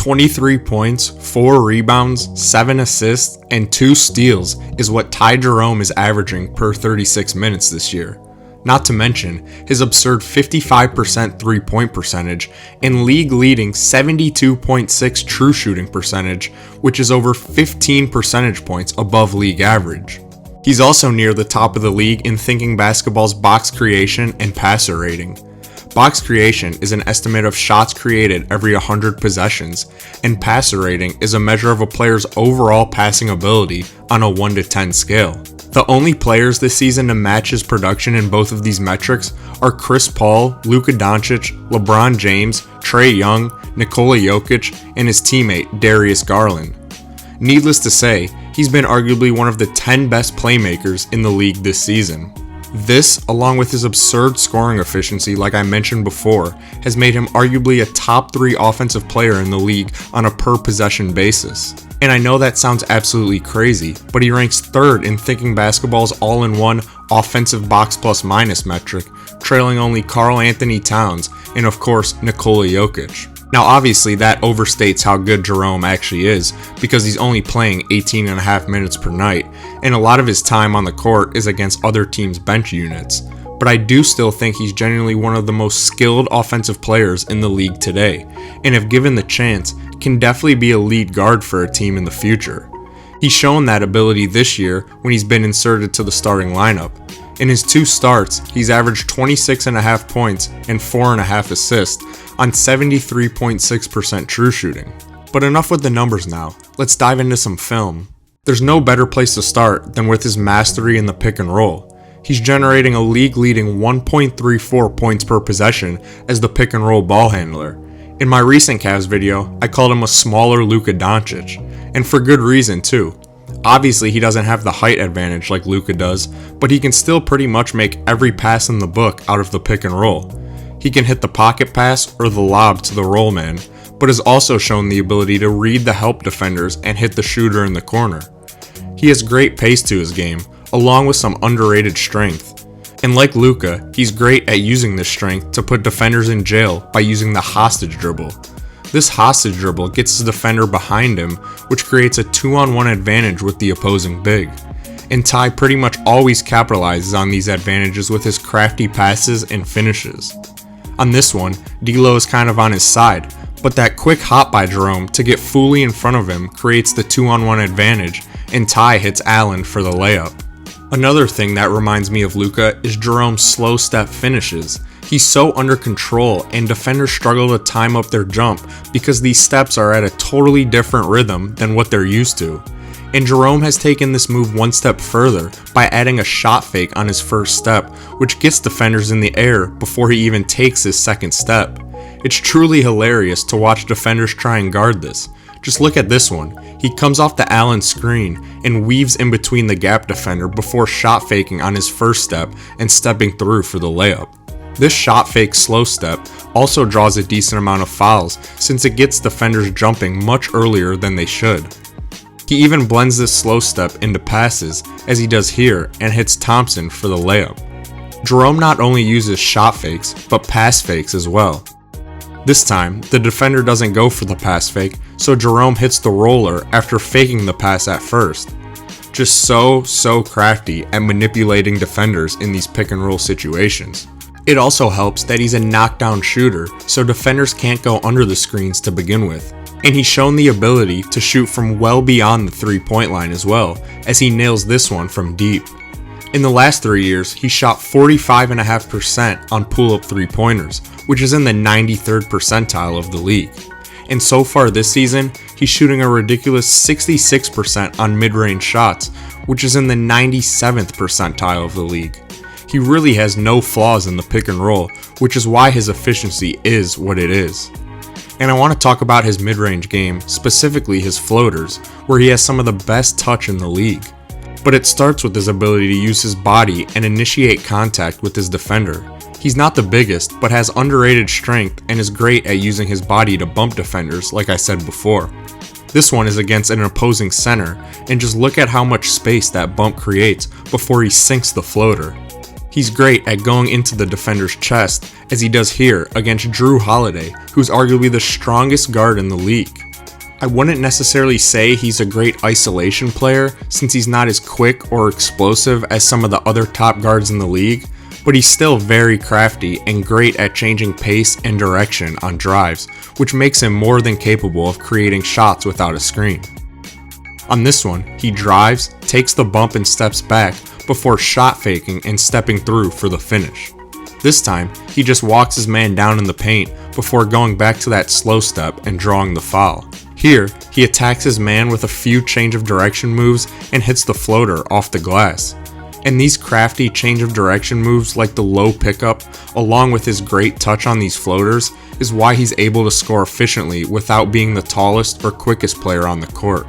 23 points, 4 rebounds, 7 assists, and 2 steals is what Ty Jerome is averaging per 36 minutes this year. Not to mention his absurd 55% three-point percentage and league-leading 72.6 true shooting percentage, which is over 15 percentage points above league average. He's also near the top of the league in Thinking Basketball's box creation and passer rating. Box creation is an estimate of shots created every 100 possessions, and passer rating is a measure of a player's overall passing ability on a 1 to 10 scale. The only players this season to match his production in both of these metrics are Chris Paul, Luka Doncic, LeBron James, Trae Young, Nikola Jokic, and his teammate Darius Garland. Needless to say, he's been arguably one of the 10 best playmakers in the league this season. This, along with his absurd scoring efficiency like I mentioned before, has made him arguably a top 3 offensive player in the league on a per possession basis. And I know that sounds absolutely crazy, but he ranks 3rd in Thinking Basketball's all-in-one offensive box plus minus metric, trailing only Karl Anthony Towns and of course Nikola Jokic. Now obviously that overstates how good Jerome actually is, because he's only playing 18.5 minutes per night, and a lot of his time on the court is against other teams' bench units. But I do still think he's genuinely one of the most skilled offensive players in the league today, and if given the chance, can definitely be a lead guard for a team in the future. He's shown that ability this year when he's been inserted to the starting lineup. In his 2 starts, he's averaged 26.5 points and 4.5 assists on 73.6% true shooting. But enough with the numbers now, let's dive into some film. There's no better place to start than with his mastery in the pick and roll. He's generating a league-leading 1.34 points per possession as the pick and roll ball handler. In my recent Cavs video, I called him a smaller Luka Doncic, and for good reason too. Obviously he doesn't have the height advantage like Luka does, but he can still pretty much make every pass in the book out of the pick and roll. He can hit the pocket pass or the lob to the roll man, but has also shown the ability to read the help defenders and hit the shooter in the corner. He has great pace to his game, along with some underrated strength. And like Luka, he's great at using this strength to put defenders in jail by using the hostage dribble. This hostage dribble gets the defender behind him, which creates a 2-on-1 advantage with the opposing big. And Ty pretty much always capitalizes on these advantages with his crafty passes and finishes. On this one, D'Lo is kind of on his side, but that quick hop by Jerome to get fully in front of him creates the 2-on-1 advantage, and Ty hits Allen for the layup. Another thing that reminds me of Luka is Jerome's slow step finishes. He's so under control, and defenders struggle to time up their jump because these steps are at a totally different rhythm than what they're used to. And Jerome has taken this move one step further by adding a shot fake on his first step, which gets defenders in the air before he even takes his second step. It's truly hilarious to watch defenders try and guard this. Just look at this one. He comes off the Allen screen and weaves in between the gap defender before shot faking on his first step and stepping through for the layup. This shot fake slow step also draws a decent amount of fouls since it gets defenders jumping much earlier than they should. He even blends this slow step into passes, as he does here, and hits Thompson for the layup. Jerome not only uses shot fakes, but pass fakes as well. This time, the defender doesn't go for the pass fake, so Jerome hits the roller after faking the pass at first. Just so crafty at manipulating defenders in these pick and roll situations. It also helps that he's a knockdown shooter, so defenders can't go under the screens to begin with. And he's shown the ability to shoot from well beyond the 3-point line as well, as he nails this one from deep. In the last 3 years, he shot 45.5% on pull-up 3-pointers, which is in the 93rd percentile of the league. And so far this season, he's shooting a ridiculous 66% on mid-range shots, which is in the 97th percentile of the league. He really has no flaws in the pick and roll, which is why his efficiency is what it is. And I want to talk about his mid-range game, specifically his floaters, where he has some of the best touch in the league. But it starts with his ability to use his body and initiate contact with his defender. He's not the biggest, but has underrated strength and is great at using his body to bump defenders, like I said before. This one is against an opposing center, and just look at how much space that bump creates before he sinks the floater. He's great at going into the defender's chest, as he does here against Jrue Holiday, who's arguably the strongest guard in the league. I wouldn't necessarily say he's a great isolation player since he's not as quick or explosive as some of the other top guards in the league, but he's still very crafty and great at changing pace and direction on drives, which makes him more than capable of creating shots without a screen. On this one, he drives, takes the bump and steps back before shot faking and stepping through for the finish. This time, he just walks his man down in the paint before going back to that slow step and drawing the foul. Here, he attacks his man with a few change of direction moves and hits the floater off the glass. And these crafty change of direction moves like the low pickup, along with his great touch on these floaters, is why he's able to score efficiently without being the tallest or quickest player on the court.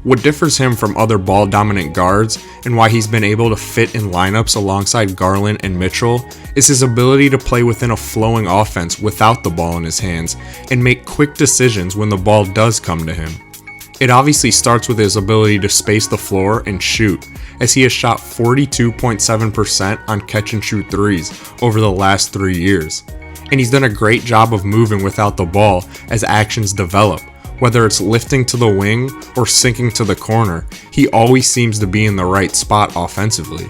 What differs him from other ball-dominant guards and why he's been able to fit in lineups alongside Garland and Mitchell is his ability to play within a flowing offense without the ball in his hands and make quick decisions when the ball does come to him. It obviously starts with his ability to space the floor and shoot, as he has shot 42.7% on catch and shoot threes over the last 3 years. And he's done a great job of moving without the ball as actions develop. Whether it's lifting to the wing or sinking to the corner, he always seems to be in the right spot offensively.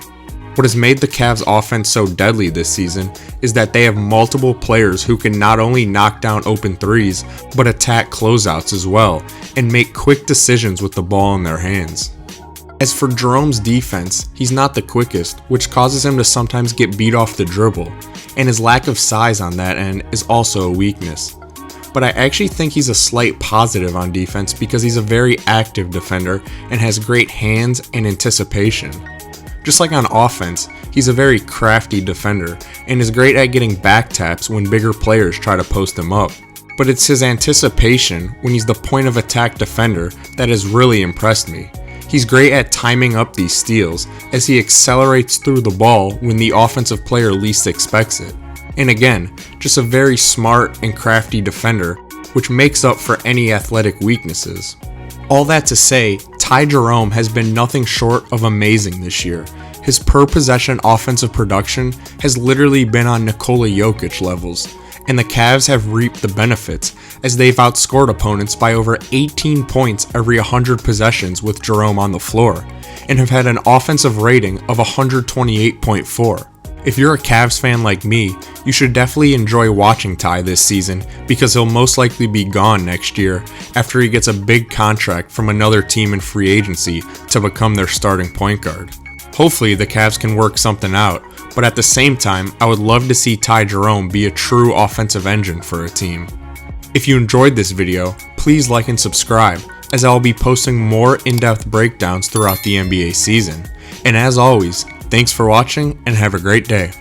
What has made the Cavs offense so deadly this season is that they have multiple players who can not only knock down open threes, but attack closeouts as well, and make quick decisions with the ball in their hands. As for Jerome's defense, he's not the quickest, which causes him to sometimes get beat off the dribble, and his lack of size on that end is also a weakness. But I actually think he's a slight positive on defense because he's a very active defender and has great hands and anticipation. Just like on offense, he's a very crafty defender and is great at getting back taps when bigger players try to post him up. But it's his anticipation when he's the point of attack defender that has really impressed me. He's great at timing up these steals as he accelerates through the ball when the offensive player least expects it. And again, just a very smart and crafty defender, which makes up for any athletic weaknesses. All that to say, Ty Jerome has been nothing short of amazing this year. His per possession offensive production has literally been on Nikola Jokic levels, and the Cavs have reaped the benefits as they've outscored opponents by over 18 points every 100 possessions with Jerome on the floor, and have had an offensive rating of 128.4. If you're a Cavs fan like me, you should definitely enjoy watching Ty this season because he'll most likely be gone next year after he gets a big contract from another team in free agency to become their starting point guard. Hopefully the Cavs can work something out, but at the same time, I would love to see Ty Jerome be a true offensive engine for a team. If you enjoyed this video, please like and subscribe, as I will be posting more in-depth breakdowns throughout the NBA season. And as always, thanks for watching and have a great day.